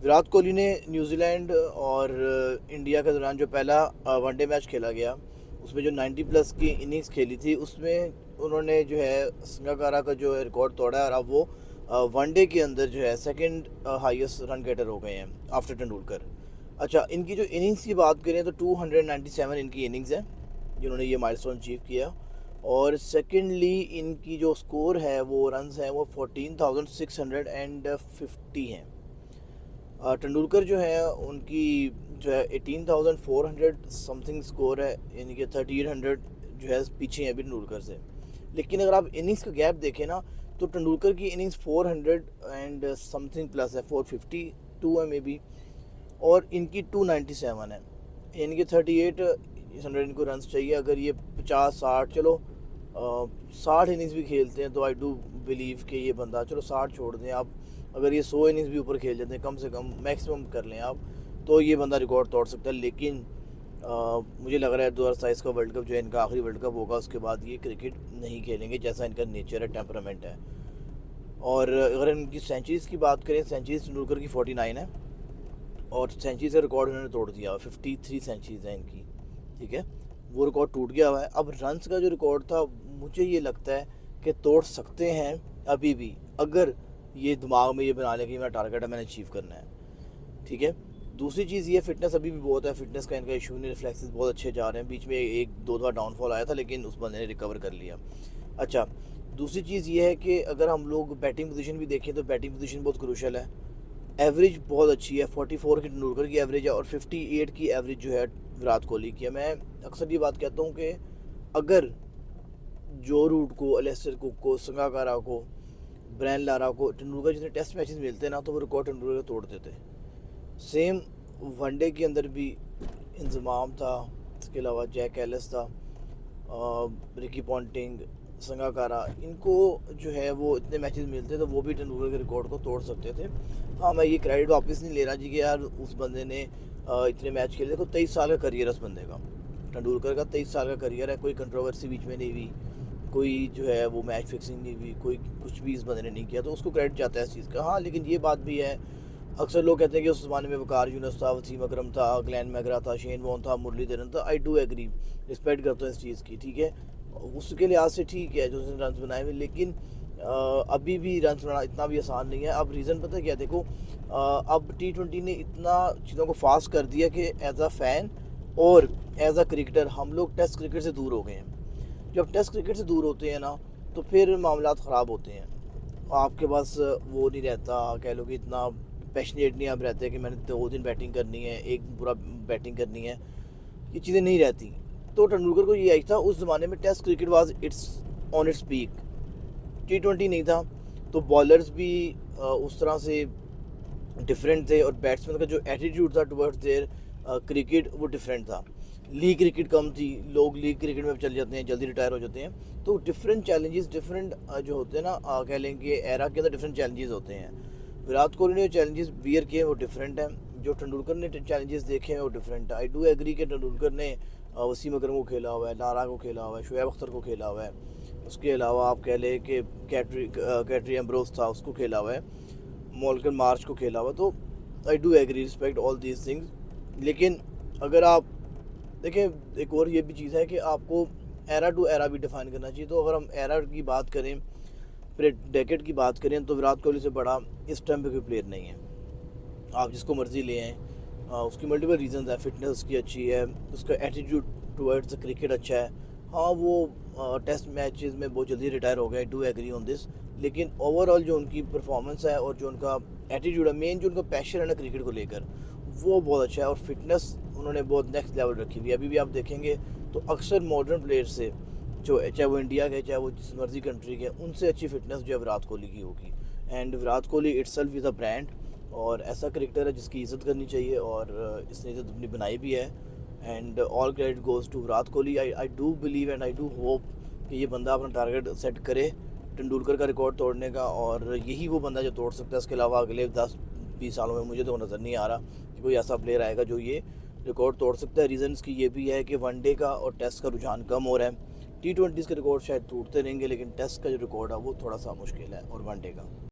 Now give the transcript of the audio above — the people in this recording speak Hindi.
विराट कोहली ने न्यूजीलैंड और इंडिया के दौरान जो पहला वनडे मैच खेला गया, उसमें जो 90 प्लस की इनिंग्स खेली थी, उसमें उन्होंने जो है संगाकारा का जो है रिकॉर्ड तोड़ा है और अब वो वनडे के अंदर जो है सेकंड हाईएस्ट रन गेटर हो गए हैं आफ्टर तेंदुलकर। अच्छा, इनकी जो इनिंग्स की बात करें तो 297 इनकी इनिंग्स है जिन्होंने ये माइलस्टोन अचीव किया। और सेकेंडली इनकी जो स्कोर है वो रन्स हैं वो 14,650 हैं। तेंदुलकर जो है उनकी जो है 18,400 समथिंग स्कोर है, यानी कि 3800 जो है पीछे हैं अभी तेंदुलकर से। लेकिन अगर आप इनिंग्स का गैप देखें ना, तो तेंदुलकर की इनिंग्स 400 एंड समथिंग प्लस है, 452 है मे बी, और इनकी 297 है, यानी कि 3800 इनको रन चाहिए। अगर ये 50-60, चलो 60 इनिंग्स भी खेलते हैं तो आई डू बिलीव कि ये बंदा, चलो 60 छोड़ दें आप, अगर ये 100 इनिंग्स भी ऊपर खेल जाते हैं, कम से कम मैक्सिमम कर लें आप, तो ये बंदा रिकॉर्ड तोड़ सकता है। लेकिन मुझे लग रहा है 2027 का वर्ल्ड कप जो है इनका आखिरी वर्ल्ड कप होगा, उसके बाद ये क्रिकेट नहीं खेलेंगे, जैसा इनका नेचर है, टेम्परामेंट है। और अगर इनकी सेंचुरीज़ की बात करें, सेंचुरीज तेंदुलकर की 49 है और सेंचुरीज का रिकॉर्ड उन्होंने तोड़ दिया हुआ, 53 सेंचुरीज है इनकी, ठीक है, वो रिकॉर्ड टूट गया हुआ है। अब रन्स का जो रिकॉर्ड था, मुझे ये लगता है कि तोड़ सकते हैं अभी भी, अगर ये दिमाग में ये बना लें कि मेरा टारगेट है, मैंने अचीव करना है, ठीक है। दूसरी चीज़ ये, फिटनेस अभी भी बहुत है, फिटनेस का इनका इशू नहीं, रिफ्लेक्सेस बहुत अच्छे जा रहे हैं, बीच में एक दो दफ़ा डाउनफॉल आया था लेकिन उस बंदे ने रिकवर कर लिया। अच्छा, दूसरी चीज़ ये है कि अगर हम लोग बैटिंग पोजीशन भी देखें तो बैटिंग पोजीशन बहुत क्रूशल है। एवरेज बहुत अच्छी है, 44 की तेंदुलकर की एवरेज है और 58 की एवरेज जो है विराट कोहली की है। मैं अक्सर ये बात कहता हूँ कि अगर जो रूट को, अलेस्टर कुक को, संगाकारा को, ब्रायन लारा को तेंदुलकर जितने टेस्ट मैचेस मिलते हैं ना, तो वो रिकॉर्ड तेंदुलकर तोड़ देते। सेम वनडे के अंदर भी इंजमाम था, इसके अलावा जैक एलिस था, रिकी पॉन्टिंग, संगाकारा, इनको जो है वो इतने मैचेस मिलते तो वो भी तेंदुलकर के रिकॉर्ड को तोड़ सकते थे। हाँ, मैं ये क्रेडिट वापस नहीं ले रहा जी कि यार उस बंदे ने इतने मैच खेले। देखो 23 साल का करियर है उस बंदे का, तेंदुलकर का 23 साल का करियर है, कोई कंट्रोवर्सी बीच में नहीं हुई, कोई जो है वो मैच फिक्सिंग नहीं हुई, कोई कुछ भी इस बंदे ने नहीं किया, तो उसको क्रेडिट जाता है इस चीज़ का। हाँ, लेकिन ये बात भी है, अक्सर लोग कहते हैं कि उस ज़माने में वकार यूनुस था, वसीम अकरम था, ग्लैन मैकग्रा था, शेन वॉर्न था, मुरलीधरन था। आई डू एग्री, रिस्पेक्ट करता हूँ इस चीज़ की, ठीक है, उसके लिहाज से ठीक है जो उसने रन बनाए हुए, लेकिन अभी भी रन बनाना इतना भी आसान नहीं है। अब रीज़न पता है क्या, देखो अब T20 ने इतना चीज़ों को फास्ट कर दिया कि एज अ फ़ैन और एज अ क्रिकेटर हम लोग टेस्ट क्रिकेट से दूर हो गए हैं। जब टेस्ट क्रिकेट से दूर होते हैं ना, तो फिर मामला ख़राब होते हैं, आपके पास वो नहीं रहता, कह लो कि इतना पैशनेट नहीं आप रहते कि मैंने 2 दिन बैटिंग करनी है, एक दिन पूरा बैटिंग करनी है, ये चीज़ें नहीं रहती। तो तेंदुलकर को ये आई था, उस ज़माने में test cricket was it's on its peak, T20 नहीं था, तो बॉलर्स भी उस तरह से डिफरेंट थे और बैट्समैन का जो एटीट्यूड था टुवर्ड्स देयर क्रिकेट वो डिफरेंट था। लीग क्रिकेट कम थी, लोग लीग क्रिकेट में चले जाते हैं, जल्दी रिटायर हो जाते हैं, तो डिफरेंट चैलेंजेस, डिफरेंट जो होते हैं ना, कह लें कि एरा के अंदर डिफरेंट चैलेंजेस होते हैं। विराट कोहली ने जो चैलेंजेस बियर किए वो डिफरेंट हैं, जो तेंदुलकर ने चैलेंजेस देखे हैं वो डिफरेंट है। आई डू एग्री कि तेंदुलकर ने वसीम अकरम को खेला हुआ है, लारा को खेला हुआ है, शुएब अख्तर को खेला हुआ है, उसके अलावा आप कह लें कि कैटरी एम्ब्रोस था, उसको खेला हुआ है, मॉर्गन मार्च को खेला हुआ। तो I do agree, respect all these things. लेकिन अगर आप देखें, एक और ये भी चीज़ है कि आपको एरा टू एरा भी डिफाइन करना चाहिए। तो अगर हम एरा की बात करें, फिर डेकेड की बात करें, तो विराट कोहली से बड़ा इस टाइम पे कोई प्लेयर नहीं है। आप जिसको मर्ज़ी ले आएँ, उसकी मल्टीपल रीजंस है, फिटनेस उसकी अच्छी है, उसका एटीट्यूड टुवर्ड्स क्रिकेट अच्छा है। हाँ, वो टेस्ट मैचेस में बहुत जल्दी रिटायर हो गए, डू एग्री ऑन दिस, लेकिन ओवरऑल जो उनकी परफॉर्मेंस है और जो उनका एटीट्यूड है, मेन जो उनका पैशन है ना क्रिकेट को लेकर, वो बहुत अच्छा है। और फिटनेस उन्होंने बहुत नेक्स्ट लेवल रखी हुई है। अभी भी आप देखेंगे तो अक्सर मॉडर्न प्लेयर से, जो चाहे वो इंडिया के, चाहे वो जिस मर्जी कंट्री के, उनसे अच्छी फिटनेस जो है विराट कोहली की होगी। And Virat Kohli itself is a brand, और ऐसा क्रिकेटर है जिसकी इज़्ज़त करनी चाहिए, और इसने इज़्ज़त अपनी बनाई भी है। And all credit goes to Virat Kohli. I do believe and I do hope कि ये बंदा अपना टारगेट सेट करे तेंदुलकर का रिकॉर्ड तोड़ने का, और यही वो बंदा जो तोड़ सकता है। इसके अलावा अगले 10-20 सालों में मुझे तो नज़र नहीं आ रहा कि कोई ऐसा प्लेयर आएगा जो ये रिकॉर्ड तोड़ सकता है। रीज़न इसकी ये भी है कि वनडे का और टेस्ट का रुझान कम हो रहा है। T20 के रिकॉर्ड शायद टूटते रहेंगे, लेकिन टेस्ट का जो रिकॉर्ड है वो थोड़ा सा मुश्किल है, और वनडे का।